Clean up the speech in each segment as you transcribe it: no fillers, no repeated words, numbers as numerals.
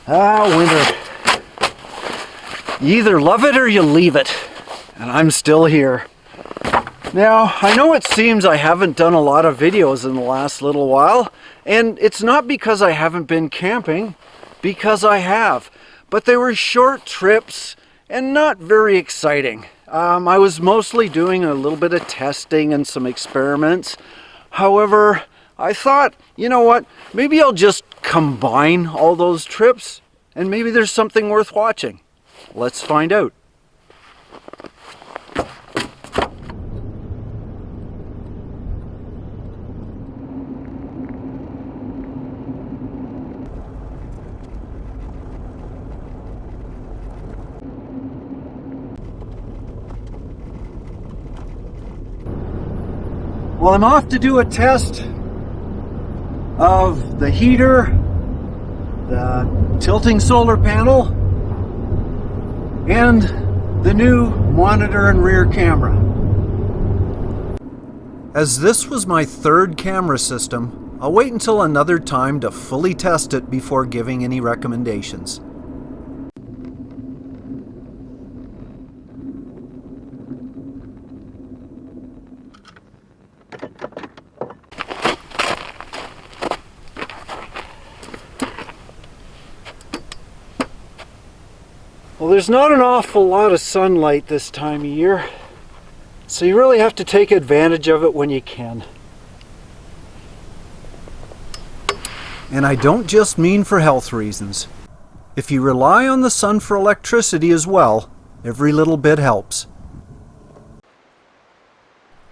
Winter. You either love it or you leave it. And I'm still here. Now, I know it seems I haven't done a lot of videos in the last little while, and it's not because I haven't been camping, because I have. But they were short trips and not very exciting. I was mostly doing a little bit of testing and some experiments. However, I thought, you know what, maybe I'll just combine all those trips and maybe there's something worth watching. Let's find out. Well, I'm off to do a test of the heater, the tilting solar panel, and the new monitor and rear camera. As this was my third camera system, I'll wait until another time to fully test it before giving any recommendations. Well, there's not an awful lot of sunlight this time of year, so you really have to take advantage of it when you can. And I don't just mean for health reasons. If you rely on the sun for electricity as well, every little bit helps.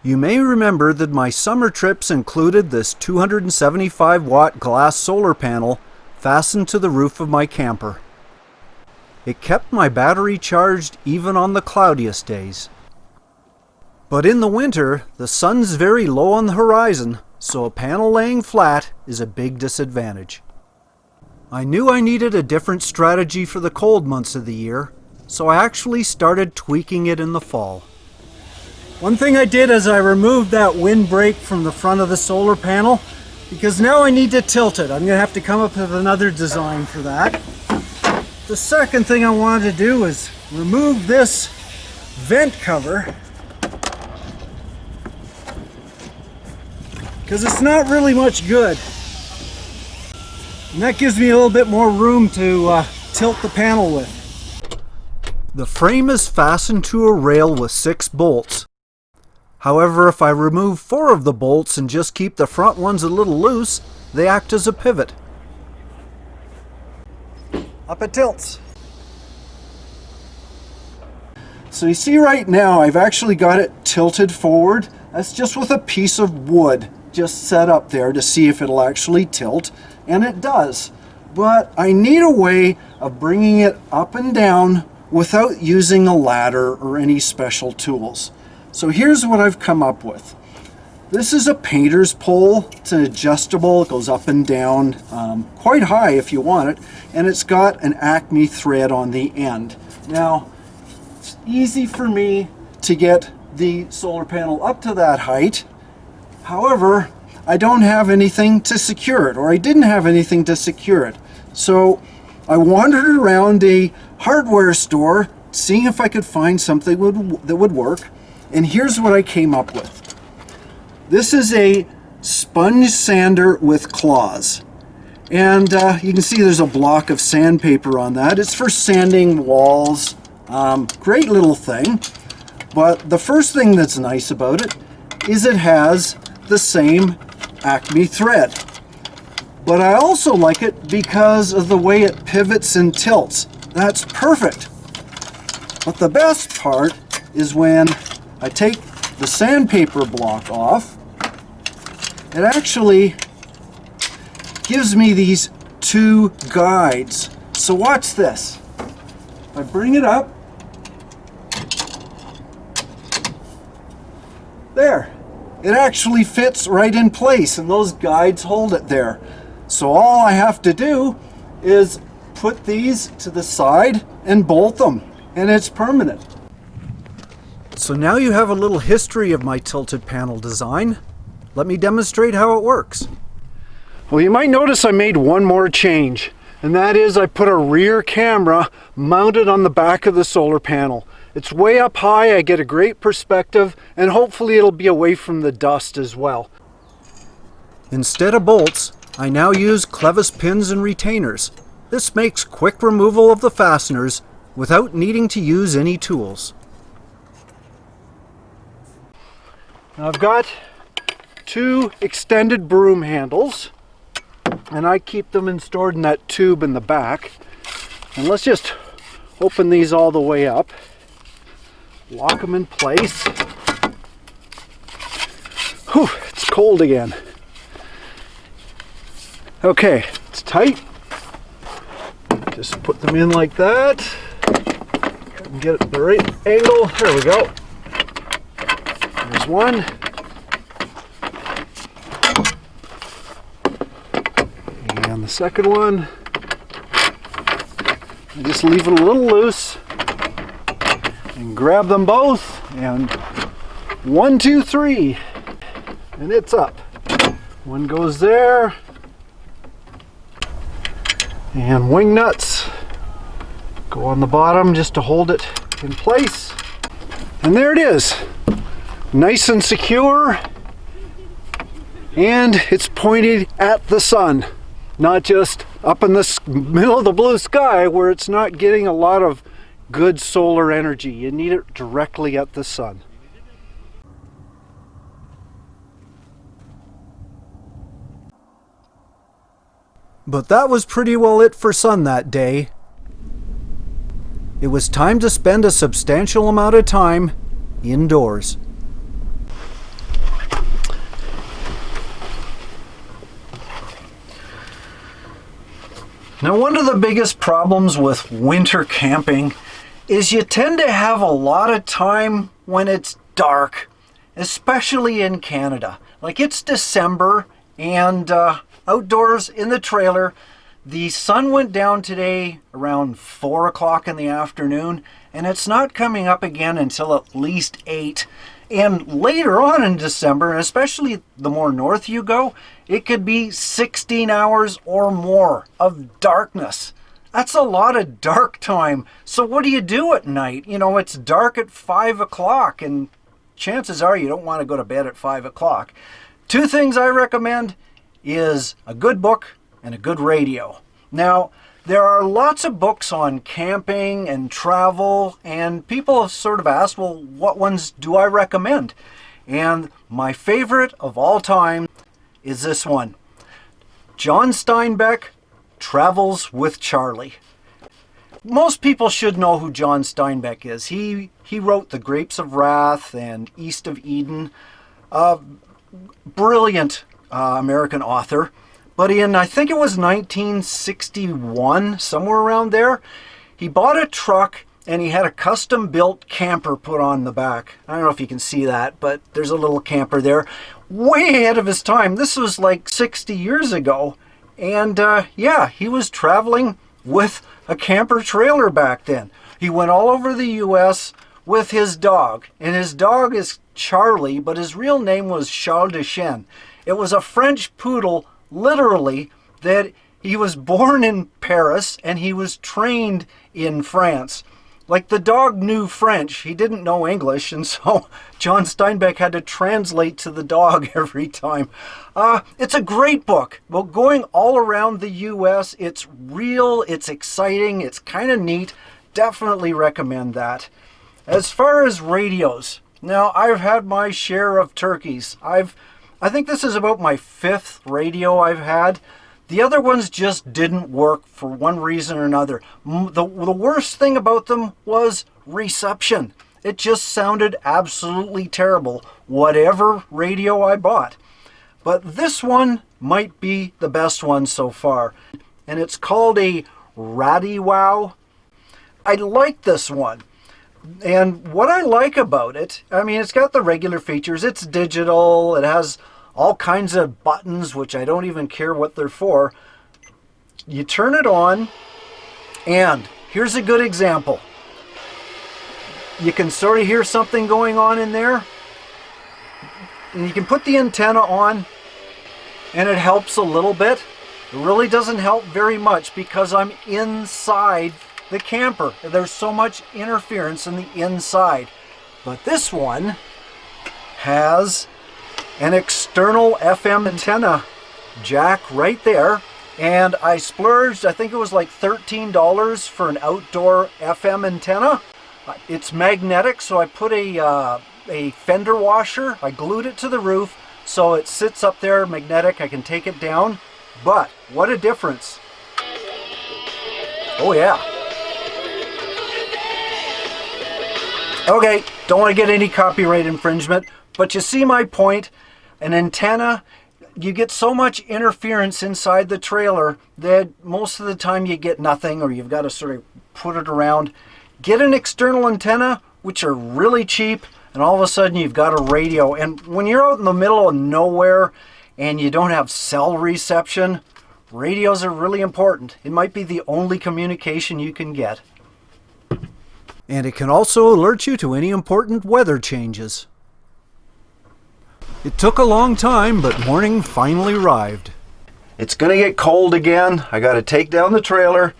You may remember that my summer trips included this 275 watt glass solar panel fastened to the roof of my camper. It kept my battery charged even on the cloudiest days. But in the winter, the sun's very low on the horizon, so a panel laying flat is a big disadvantage. I knew I needed a different strategy for the cold months of the year, so I actually started tweaking it in the fall. One thing I did is I removed that windbreak from the front of the solar panel, because now I need to tilt it. I'm going to have to come up with another design for that. The second thing I wanted to do is remove this vent cover, because it's not really much good. And that gives me a little bit more room to tilt the panel with. The frame is fastened to a rail with 6 bolts. However, if I remove 4 of the bolts and just keep the front ones a little loose, they act as a pivot. Up it tilts. So you see right now I've actually got it tilted forward. That's just with a piece of wood just set up there to see if it'll actually tilt, and it does. But I need a way of bringing it up and down without using a ladder or any special tools. So here's what I've come up with. This is a painter's pole. It's an adjustable, it goes up and down, quite high if you want it, and it's got an Acme thread on the end. Now, it's easy for me to get the solar panel up to that height. However, I don't have anything to secure it, or I didn't have anything to secure it. So I wandered around a hardware store, seeing if I could find something that would work, and here's what I came up with. This is a sponge sander with claws, and you can see there's a block of sandpaper on that. It's for sanding walls. Great little thing. But the first thing that's nice about it is it has the same Acme thread. But I also like it because of the way it pivots and tilts. That's perfect. But the best part is when I take the sandpaper block off, it actually gives me these 2 guides. So watch this. If I bring it up, there, it actually fits right in place, and those guides hold it there. So all I have to do is put these to the side and bolt them, and it's permanent. So now you have a little history of my tilted panel design. Let me demonstrate how it works. Well, you might notice I made one more change. And that is I put a rear camera mounted on the back of the solar panel. It's way up high, I get a great perspective, and hopefully it'll be away from the dust as well. Instead of bolts, I now use clevis pins and retainers. This makes quick removal of the fasteners without needing to use any tools. Now I've got 2 extended broom handles, and I keep them stored in that tube in the back. And let's just open these all the way up, lock them in place. Whew, it's cold again. Okay, it's tight. Just put them in like that. And get it at the right angle. There we go. There's one. And the second one. I just leave it a little loose and grab them both, and 1, 2, 3, and it's up. One goes there, and wing nuts go on the bottom just to hold it in place. And there it is, nice and secure, and it's pointed at the sun, not just up in the middle of the blue sky where it's not getting a lot of good solar energy. You need it directly at the sun. But that was pretty well it for sun that day. It was time to spend a substantial amount of time indoors. Now, one of the biggest problems with winter camping is you tend to have a lot of time when it's dark, especially in Canada. Like, it's December, and outdoors in the trailer, the sun went down today around 4 o'clock in the afternoon, and it's not coming up again until at least 8. And later on in December, and especially the more north you go, it could be 16 hours or more of darkness. That's a lot of dark time. So what do you do at night? You know, it's dark at 5 o'clock, and chances are you don't want to go to bed at 5 o'clock. 2 things I recommend is a good book and a good radio. Now, there are lots of books on camping and travel, and people have sort of asked, well, what ones do I recommend? And my favorite of all time is this one. John Steinbeck, Travels with Charlie. Most people should know who John Steinbeck is. He wrote The Grapes of Wrath and East of Eden. Brilliant American author. But in, I think it was 1961, somewhere around there, he bought a truck and he had a custom-built camper put on the back. I don't know if you can see that, but there's a little camper there. Way ahead of his time. This was like 60 years ago. And yeah, he was traveling with a camper trailer back then. He went all over the U.S. with his dog. And his dog is Charlie, but his real name was Charles de Chêne. It was a French poodle, literally, that he was born in Paris and he was trained in France. Like, the dog knew French, he didn't know English, and so John Steinbeck had to translate to the dog every time. It's a great book. Well, going all around the U.S., it's real, it's exciting, it's kind of neat. Definitely recommend that. As far as radios, now I've had my share of turkeys. I think this is about my 5th radio I've had. The other ones just didn't work for one reason or another. The worst thing about them was reception. It just sounded absolutely terrible, whatever radio I bought. But this one might be the best one so far. And it's called a RadiWow. I like this one. And what I like about it, I mean, it's got the regular features. It's digital. It has all kinds of buttons, which I don't even care what they're for. You turn it on, and here's a good example. You can sort of hear something going on in there. And you can put the antenna on, and it helps a little bit. It really doesn't help very much because I'm inside the camper. There's so much interference in the inside. But this one has an external FM antenna jack right there. And I splurged, I think it was like $13 for an outdoor FM antenna. It's magnetic, so I put a fender washer. I glued it to the roof so it sits up there magnetic. I can take it down. But what a difference. Oh yeah. Okay, don't want to get any copyright infringement, but you see my point. An antenna, you get so much interference inside the trailer that most of the time you get nothing, or you've got to sort of put it around. Get an external antenna, which are really cheap, and all of a sudden you've got a radio. And when you're out in the middle of nowhere and you don't have cell reception, radios are really important. It might be the only communication you can get. And it can also alert you to any important weather changes. It took a long time, but morning finally arrived. It's gonna get cold again. I gotta take down the trailer,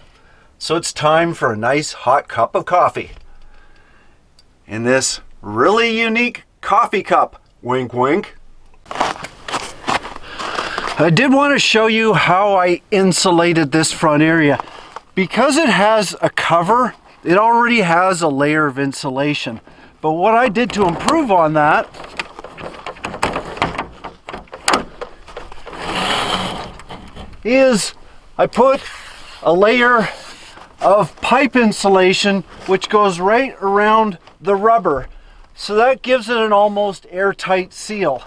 so it's time for a nice hot cup of coffee. In this really unique coffee cup. Wink, wink. I did want to show you how I insulated this front area. Because it has a cover, it already has a layer of insulation. But what I did to improve on that is I put a layer of pipe insulation which goes right around the rubber. So that gives it an almost airtight seal.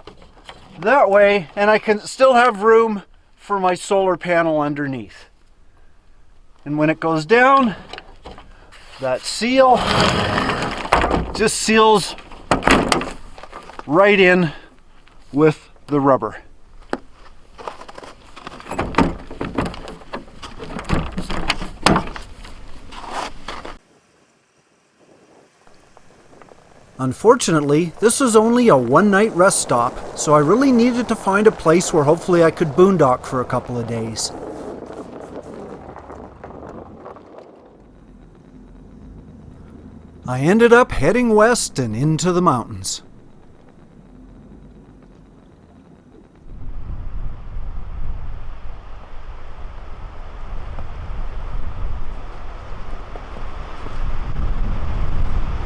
That way, and I can still have room for my solar panel underneath. And when it goes down, that seal just seals right in with the rubber. Unfortunately, this was only a one-night rest stop, so I really needed to find a place where hopefully I could boondock for a couple of days. I ended up heading west and into the mountains.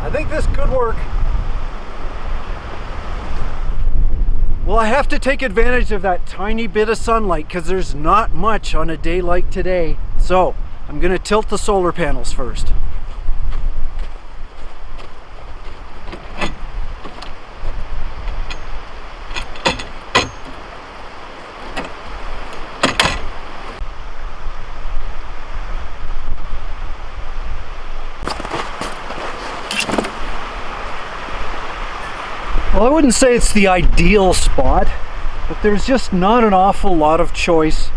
I think this could work. Well, I have to take advantage of that tiny bit of sunlight because there's not much on a day like today. So I'm going to tilt the solar panels first. Well, I wouldn't say it's the ideal spot, but there's just not an awful lot of choice.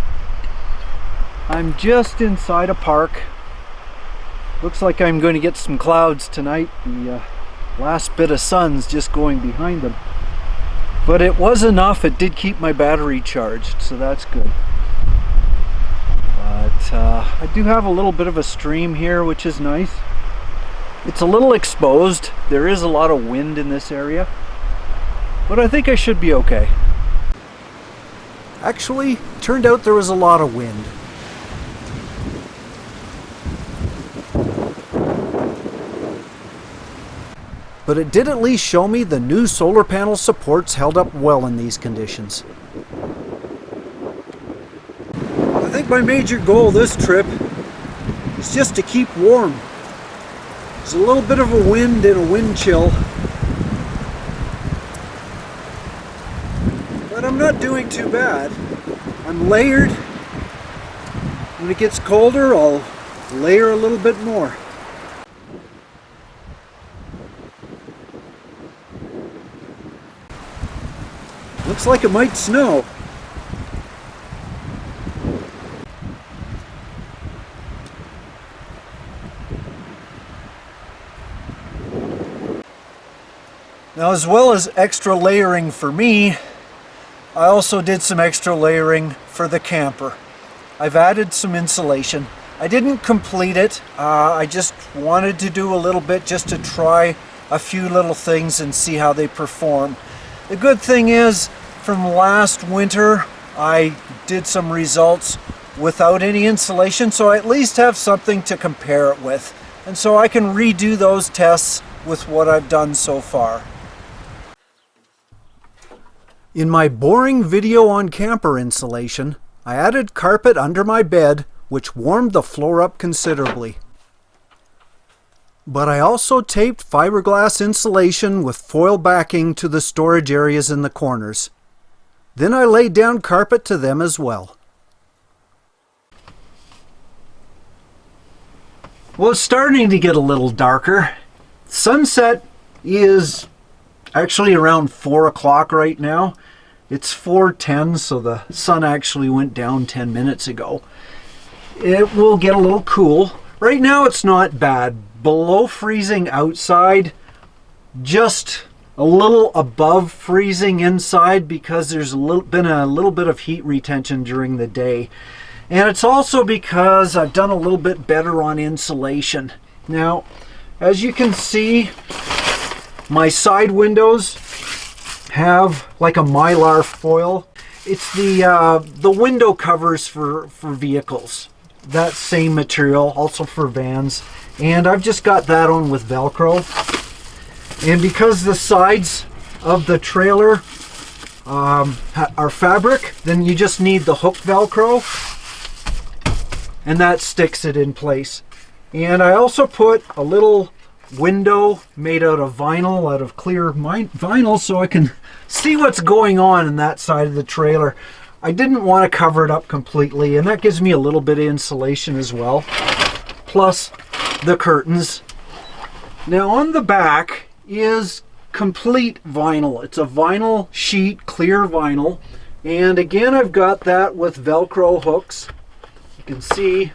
I'm just inside a park. Looks like I'm going to get some clouds tonight. The last bit of sun's just going behind them. But it was enough. It did keep my battery charged, so that's good. But I do have a little bit of a stream here, which is nice. It's a little exposed. There is a lot of wind in this area. But I think I should be okay. Actually, turned out there was a lot of wind. But it did at least show me the new solar panel supports held up well in these conditions. I think my major goal this trip is just to keep warm. There's a little bit of a wind and a wind chill. But I'm not doing too bad. I'm layered. When it gets colder, I'll layer a little bit more. Looks like it might snow. Now, as well as extra layering for me, I also did some extra layering for the camper. I've added some insulation. I didn't complete it. I just wanted to do a little bit just to try a few little things and see how they perform. The good thing is, from last winter, I did some results without any insulation, so I at least have something to compare it with. And so I can redo those tests with what I've done so far. In my boring video on camper insulation, I added carpet under my bed, which warmed the floor up considerably. But I also taped fiberglass insulation with foil backing to the storage areas in the corners. Then I laid down carpet to them as well. Well, it's starting to get a little darker. Sunset is actually around 4 o'clock right now. It's 4:10, so the sun actually went down 10 minutes ago. It will get a little cool. Right now it's not bad. Below freezing outside, just a little above freezing inside because there's been a little bit of heat retention during the day. And it's also because I've done a little bit better on insulation. Now, as you can see, my side windows have like a mylar foil. It's the window covers for vehicles. That same material, also for vans. And I've just got that on with Velcro. And because the sides of the trailer are fabric, then you just need the hook Velcro. And that sticks it in place. And I also put a little window made out of vinyl, out of clear vinyl, so I can see what's going on in that side of the trailer. I didn't want to cover it up completely, and that gives me a little bit of insulation as well, plus the curtains. Now on the back is complete vinyl. It's a vinyl sheet, clear vinyl, and again I've got that with Velcro hooks. You can see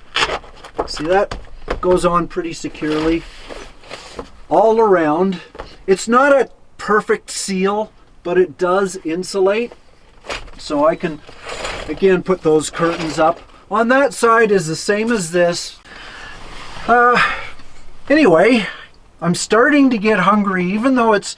that goes on pretty securely all around. It's not a perfect seal, but it does insulate. So I can, again, put those curtains up. On that side is the same as this. Anyway, I'm starting to get hungry, even though it's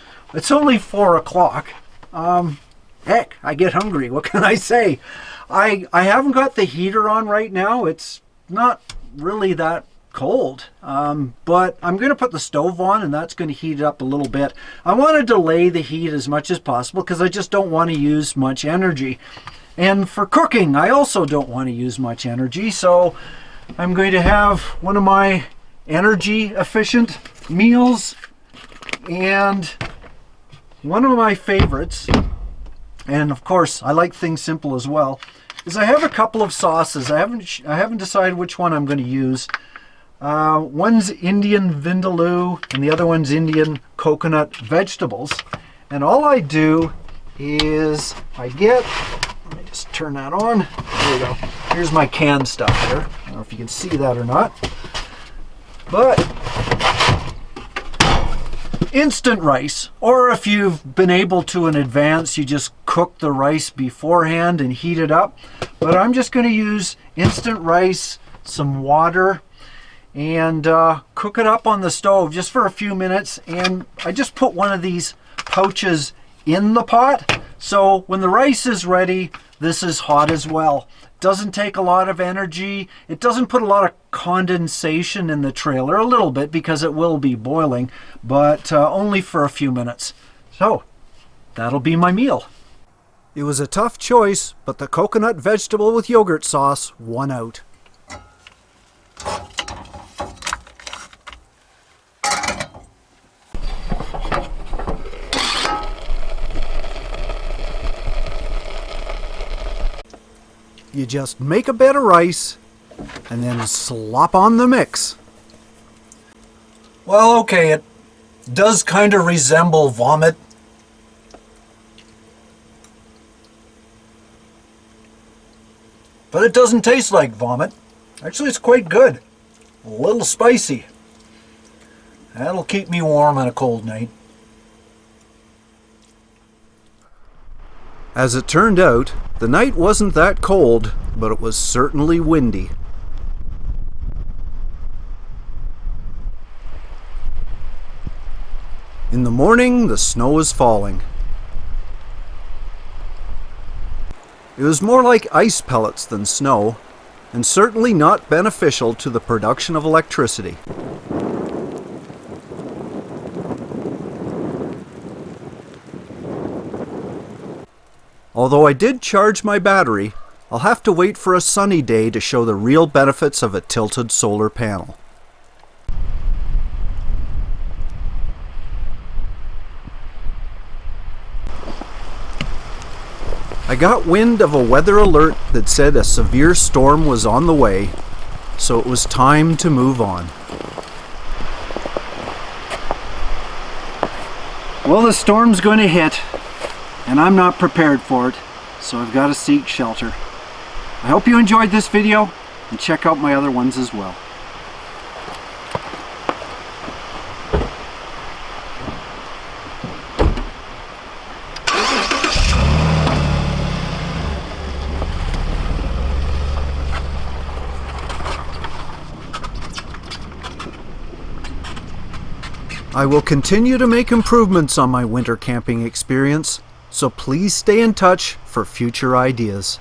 only 4 o'clock. Heck, I get hungry. What can I say? I haven't got the heater on right now. It's not really that cold, but I'm going to put the stove on, and that's going to heat it up a little bit. I want to delay the heat as much as possible because I just don't want to use much energy. And for cooking, I also don't want to use much energy, so I'm going to have one of my energy efficient meals. And one of my favorites, and of course I like things simple as well, is I have a couple of sauces. I haven't decided which one I'm going to use. One's Indian vindaloo and the other one's Indian coconut vegetables. And all I do is let me just turn that on. There we go. Here's my canned stuff here. I don't know if you can see that or not. But instant rice, or if you've been able to in advance, you just cook the rice beforehand and heat it up. But I'm just going to use instant rice, some water, and cook it up on the stove just for a few minutes. And I just put one of these pouches in the pot, so when the rice is ready, this is hot as well. Doesn't take a lot of energy. It doesn't put a lot of condensation in the trailer, a little bit because it will be boiling, but only for a few minutes. So that'll be my meal. It was a tough choice, but the coconut vegetable with yogurt sauce won out. You just make a bed of rice and then slop on the mix. Well, okay, it does kind of resemble vomit. But it doesn't taste like vomit. Actually, it's quite good. A little spicy. That'll keep me warm on a cold night. As it turned out, the night wasn't that cold, but it was certainly windy. In the morning, the snow was falling. It was more like ice pellets than snow, and certainly not beneficial to the production of electricity. Although I did charge my battery, I'll have to wait for a sunny day to show the real benefits of a tilted solar panel. I got wind of a weather alert that said a severe storm was on the way, so it was time to move on. Well, the storm's going to hit, and I'm not prepared for it, so I've got to seek shelter. I hope you enjoyed this video, and check out my other ones as well. I will continue to make improvements on my winter camping experience, so please stay in touch for future ideas.